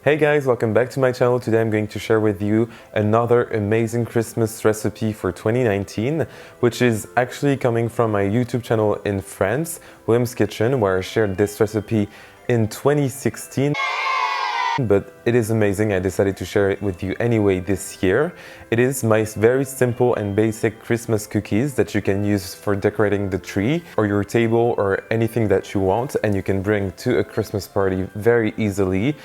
Hey guys, welcome back to my channel. Today I'm going to share with you another amazing Christmas recipe for 2019, which is actually coming from my YouTube channel in France, William's Kitchen, where I shared this recipe in 2016. But it is amazing. I decided to share it with you anyway this year. It is my very simple and basic Christmas cookies that you can use for decorating the tree or your table or anything that you want, and you can bring to a Christmas party very easily.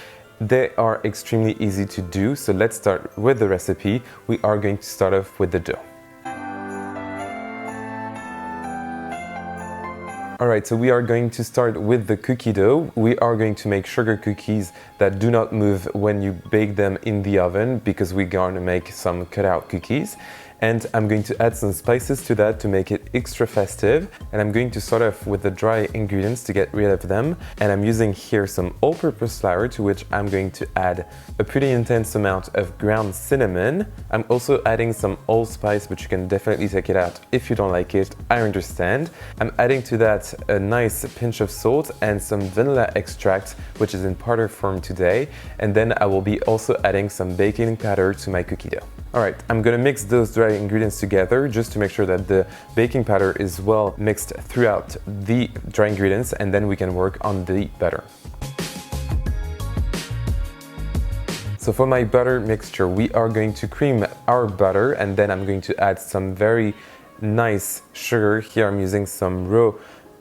They are extremely easy to do, so let's start with the recipe. We are going to start off with the dough. Alright, so we are going to start with the cookie dough. We are going to make sugar cookies that do not move when you bake them in the oven, because we're going to make some cutout cookies. And I'm going to add some spices to that to make it extra festive. And I'm going to start off with the dry ingredients to get rid of them. And I'm using here some all-purpose flour, to which I'm going to add a pretty intense amount of ground cinnamon. I'm also adding some allspice, but you can definitely take it out if you don't like it. I understand. I'm adding to that a nice pinch of salt and some vanilla extract, which is in powder form today. And then I will be also adding some baking powder to my cookie dough. Alright, I'm gonna mix those dry ingredients together just to make sure that the baking powder is well mixed throughout the dry ingredients, and then we can work on the butter. So for my butter mixture, we are going to cream our butter, and then I'm going to add some very nice sugar. Here I'm using some raw,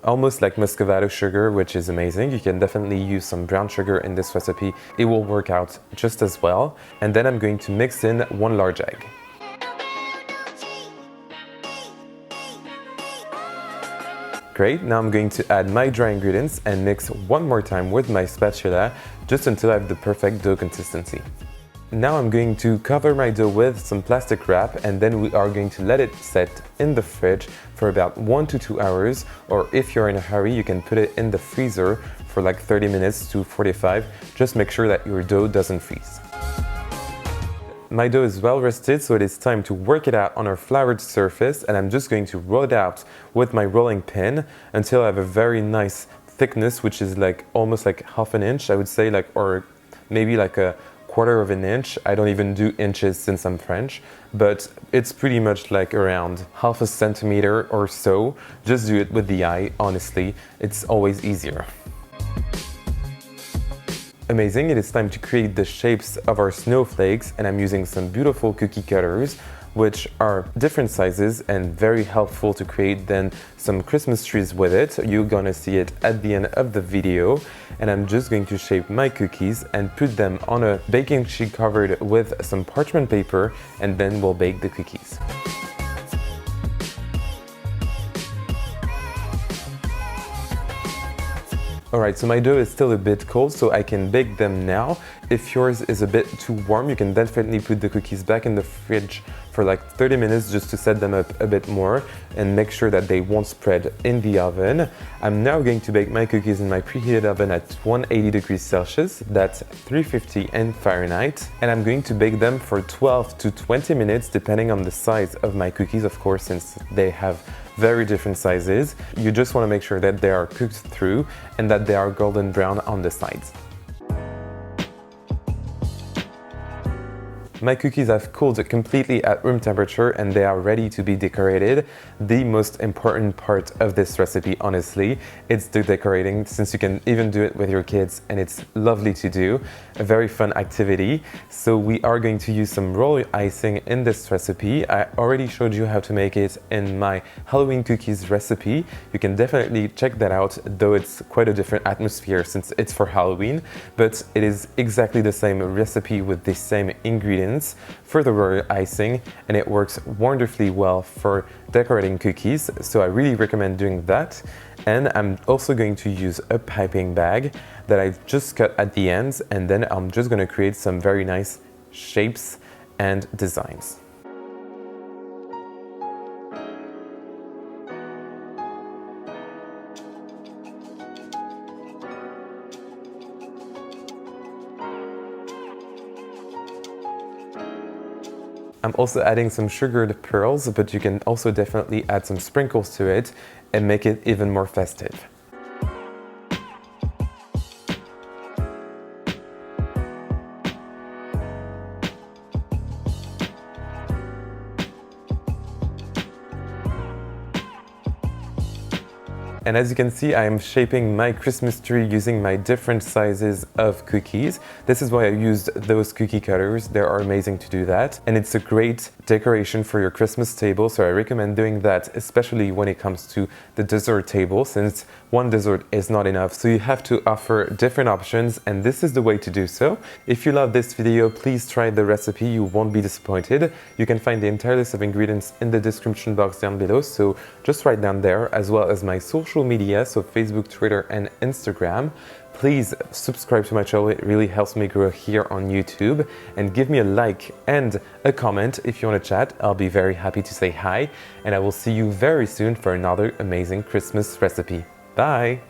almost like muscovado sugar, which is amazing. You can definitely use some brown sugar in this recipe. It will work out just as well. And then I'm going to mix in 1 large egg. Great, now I'm going to add my dry ingredients and mix one more time with my spatula, just until I have the perfect dough consistency. Now I'm going to cover my dough with some plastic wrap, and then we are going to let it set in the fridge for about 1 to 2 hours, or if you're in a hurry, you can put it in the freezer for like 30 minutes to 45. Just make sure that your dough doesn't freeze. My dough is well rested, so it is time to work it out on our floured surface, and I'm just going to roll it out with my rolling pin until I have a very nice thickness, which is like almost like half an inch, I would say, like, or maybe like a quarter of an inch. I don't even do inches since I'm French, but it's pretty much like around half a centimeter or so. Just do it with the eye, honestly. It's always easier. Amazing, it is time to create the shapes of our snowflakes, and I'm using some beautiful cookie cutters, which are different sizes and very helpful to create then some Christmas trees with it. You're gonna see it at the end of the video. And I'm just going to shape my cookies and put them on a baking sheet covered with some parchment paper, and then we'll bake the cookies. Alright, so my dough is still a bit cold, so I can bake them now. If yours is a bit too warm, you can definitely put the cookies back in the fridge for like 30 minutes just to set them up a bit more and make sure that they won't spread in the oven. I'm now going to bake my cookies in my preheated oven at 180 degrees Celsius, that's 350 in Fahrenheit, and I'm going to bake them for 12 to 20 minutes depending on the size of my cookies, of course, since they have very different sizes. You just want to make sure that they are cooked through and that they are golden brown on the sides. My cookies have cooled completely at room temperature, and they are ready to be decorated. The most important part of this recipe, honestly, it's the decorating, since you can even do it with your kids, and it's lovely to do. A very fun activity. So we are going to use some roll icing in this recipe. I already showed you how to make it in my Halloween cookies recipe. You can definitely check that out, though it's quite a different atmosphere since it's for Halloween, but it is exactly the same recipe with the same ingredients for the royal icing, and it works wonderfully well for decorating cookies, so I really recommend doing that. And I'm also going to use a piping bag that I've just cut at the ends, and then I'm just going to create some very nice shapes and designs. I'm also adding some sugared pearls, but you can also definitely add some sprinkles to it and make it even more festive. And as you can see, I am shaping my Christmas tree using my different sizes of cookies. This is why I used those cookie cutters. They are amazing to do that. And it's a great decoration for your Christmas table. So I recommend doing that, especially when it comes to the dessert table, since one dessert is not enough. So you have to offer different options, and this is the way to do so. If you love this video, please try the recipe. You won't be disappointed. You can find the entire list of ingredients in the description box down below. So just write down there, as well as my social media, so Facebook, Twitter, and Instagram. Please subscribe to my channel, it really helps me grow here on YouTube, and give me a like and a comment if you want to chat. I'll be very happy to say hi, and I will see you very soon for another amazing Christmas recipe. Bye!